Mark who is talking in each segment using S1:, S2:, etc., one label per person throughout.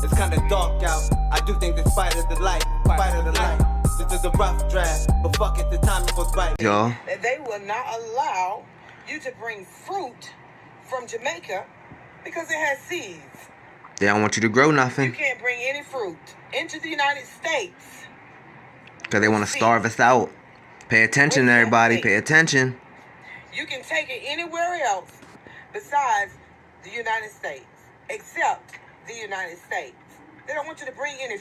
S1: It's kinda dark out. I do think this fight of the light, This is a rough draft, but fuck it, the timing was right.
S2: Y'all.
S3: They will not allow you to bring fruit from Jamaica because it has seeds.
S2: They don't want you to grow
S3: You
S2: nothing.
S3: can't bring any fruit into the United States.
S2: Because they want to starve us out. Pay attention, everybody. Pay attention.
S3: You can take it anywhere else besides the United States, except the United States. They don't want you to bring any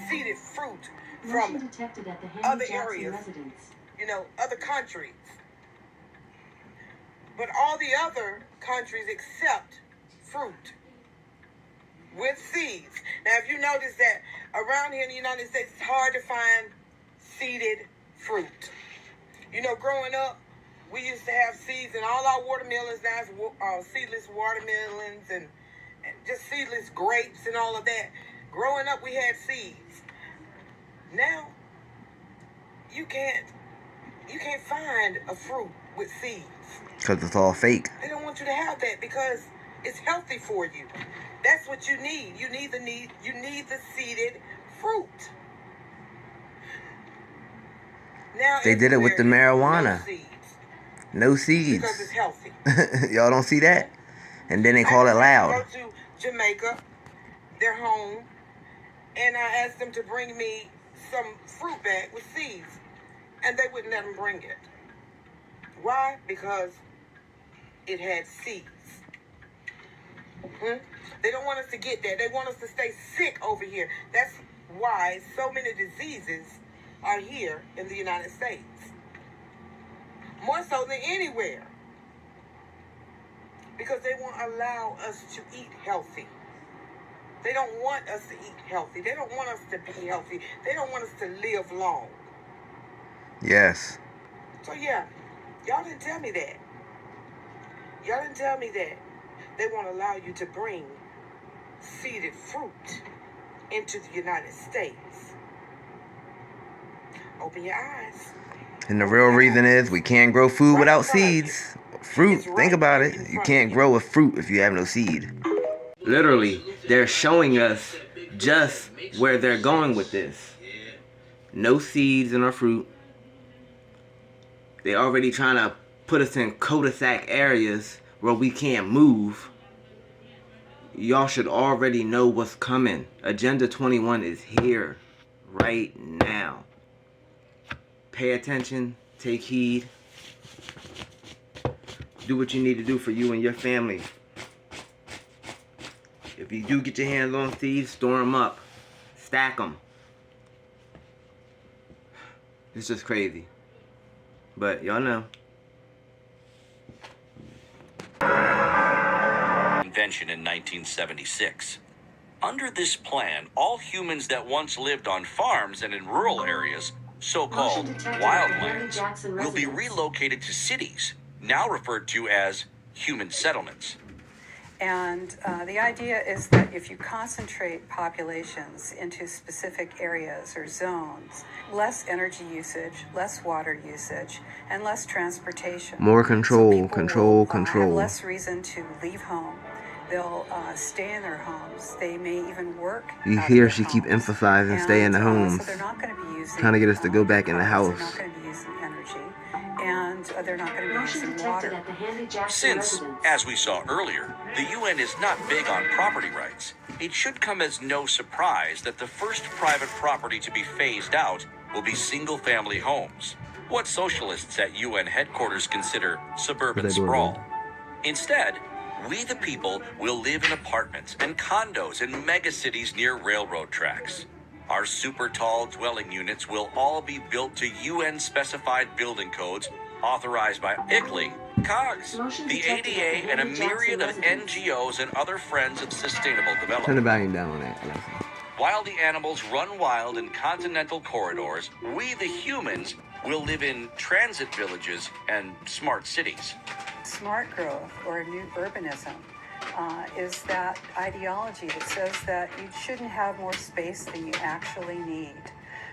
S3: seeded fruit from other areas, you know, other countries. But all the other countries accept fruit with seeds. Now, if you notice that around here in the United States, it's hard to find seeded fruit. You know, growing up, we used to have seeds in all our watermelons. Now it's seedless watermelons and just seedless grapes and all of that. Growing up, we had seeds. Now, you can't find a fruit with seeds.
S2: Because it's all fake.
S3: They don't want you to have that because it's healthy for you. That's what you need. You need the seeded fruit. Now
S2: They did it with the marijuana. No seeds.
S3: Because it's healthy.
S2: Y'all don't see that? And then they call it loud.
S3: I go to Jamaica, their home, and I asked them to bring me some fruit back with seeds. And they wouldn't let them bring it. Why? Because it had seeds. They don't want us to get that. They want us to stay sick over here. That's why so many diseases are here in the United States. More so than anywhere. Because they won't allow us to eat healthy. They don't want us to eat healthy. They don't want us to be healthy. They don't want us to live long.
S2: Yes.
S3: So yeah, y'all didn't tell me that. Y'all didn't tell me that. They won't allow you to bring seeded fruit into the United States. Open your eyes.
S2: And the real reason is we can't grow food without seeds. Fruit, think about it. You can't grow a fruit if you have no seed. Literally, they're showing us just where they're going with this. No seeds in our fruit. They already trying to put us in cul-de-sac areas where we can't move. Y'all should already know what's coming. Agenda 21 is here right now. Pay attention, take heed. Do what you need to do for you and your family. If you do get your hands on seeds, store them up. Stack them. It's just crazy. But y'all know.
S4: Invention in 1976. Under this plan, all humans that once lived on farms and in rural areas, so-called wildlands, will be relocated to cities, now referred to as human settlements.
S5: And the idea is that if you concentrate populations into specific areas or zones, less energy usage, less water usage, and less transportation.
S2: More control,
S5: so
S2: control.
S5: have less reason to leave home. They'll stay in their homes. They may even work.
S2: You hear she keep emphasizing stay in the homes.
S5: So they're not going to be using,
S2: trying to get us to go back in the house.
S5: They're not going to be using energy. And they're not going to be using water.
S4: Since, as we saw earlier, the UN is not big on property rights, it should come as no surprise that the first private property to be phased out will be single-family homes, what socialists at UN headquarters consider suburban sprawl. Instead, we the people will live in apartments and condos in megacities near railroad tracks. Our super tall dwelling units will all be built to UN-specified building codes authorized by ICLEI, COGS, the ADA, and a myriad of NGOs and other friends of sustainable development.
S2: Turn the volume down on that.
S4: While the animals run wild in continental corridors, we the humans will live in transit villages and smart cities.
S5: Smart growth, or new urbanism, is that ideology that says that you shouldn't have more space than you actually need.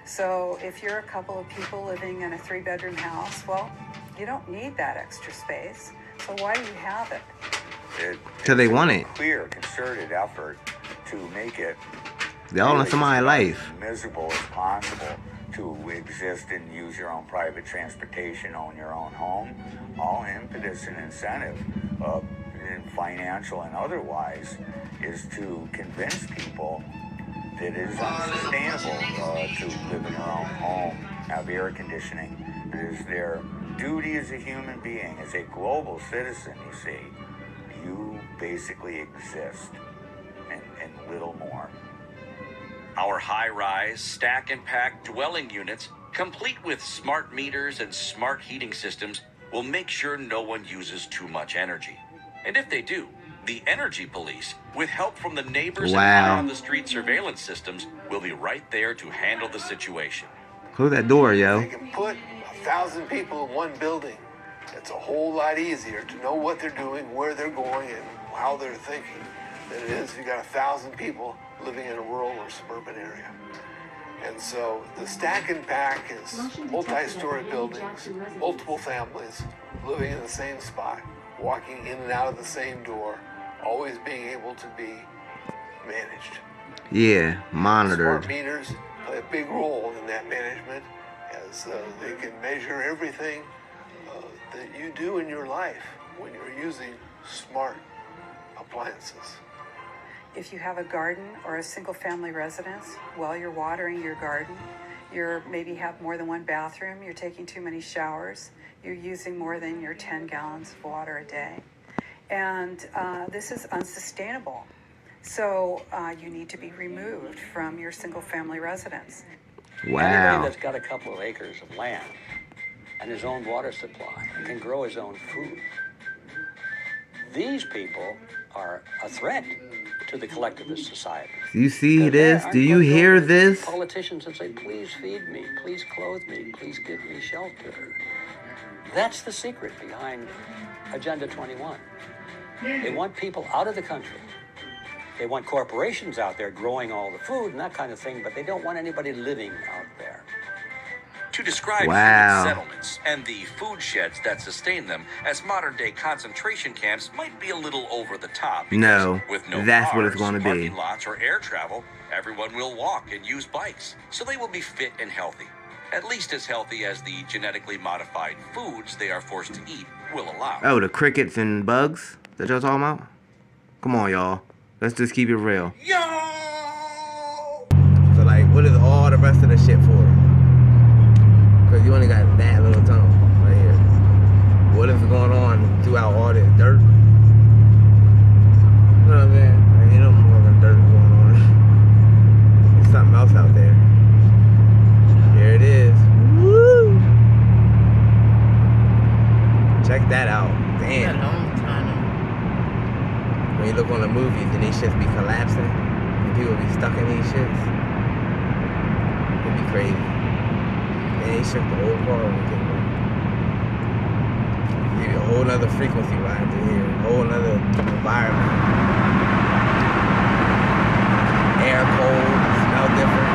S5: So if you're a couple of people living in a 3-bedroom house, well, you don't need that extra space. So why do you have it?
S2: Because they want it.
S6: Clear, concerted effort to make it
S2: They all in
S6: really
S2: somebody's life.
S6: as miserable as possible to exist and use your own private transportation, own your own home. All impetus and incentive, financial and otherwise, is to convince people that it is unsustainable to live in their own home, have air conditioning. It is their duty as a human being, as a global citizen, you see. You basically exist and little more.
S4: Our high-rise, stack and pack dwelling units, complete with smart meters and smart heating systems, will make sure no one uses too much energy. And if they do, the energy police, with help from the neighbors and eye-on-the-street surveillance systems, will be right there to handle the situation.
S2: Close that door, yo.
S7: They can put 1,000 people in one building. It's a whole lot easier to know what they're doing, where they're going, and how they're thinking than it is if you got 1,000 people living in a rural or suburban area. And so the stack and pack is multi-story buildings, multiple families living in the same spot, walking in and out of the same door, always being able to be managed.
S2: Yeah, monitored.
S7: Smart meters play a big role in that management, as they can measure everything that you do in your life when you're using smart appliances.
S5: If you have a garden or a single family residence, while you're watering your garden, you're maybe have more than one bathroom, you're taking too many showers, you're using more than your 10 gallons of water a day. And this is unsustainable. So you need to be removed from your single family residence.
S8: Anybody
S2: Wow.
S8: that's got a couple of acres of land and his own water supply and can grow his own food, these people are a threat to the collectivist society.
S2: Do you see
S8: Because they
S2: this?
S8: aren't
S2: Do you
S8: going to
S2: hear
S8: go to
S2: this?
S8: Politicians and say, please feed me, please clothe me, please give me shelter. That's the secret behind Agenda 21. They want people out of the country. They want corporations out there growing all the food and that kind of thing, but they don't want anybody living out there.
S4: To describe
S2: Wow.
S4: human settlements and the food sheds that sustain them as modern-day concentration camps might be a little over the top. Because
S2: No,
S4: with no
S2: that's what
S4: cars,
S2: it's gonna be.
S4: parking lots, or air travel, everyone will walk and use bikes, so they will be fit and healthy. At least as healthy as the genetically modified foods they are forced to eat will allow.
S2: Oh, the crickets and bugs that y'all talking about? Come on, y'all. Let's just keep it real.
S1: Yo!
S2: So, like, what is all the rest of the shit for? Because you only got that little tunnel right here. What is going on throughout all this dirt? You know what I'm saying? Like, ain't no fucking dirt going on. There's something else out there. Here it is. Woo! Check that out. Damn. When you look on the movies and these shits be collapsing and people be stuck in these shits, it'd be crazy. And they shook the whole car when we came back. Give you a whole nother frequency ride through here, a whole nother environment. Air cold, smell different.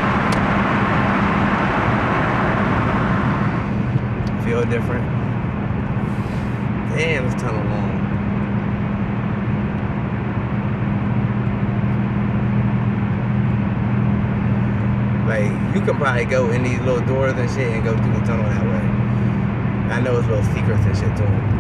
S2: Feel different. Damn, this tunnel long. Like, you can probably go in these little doors and shit and go through the tunnel that way. I know it's little secrets and shit to them.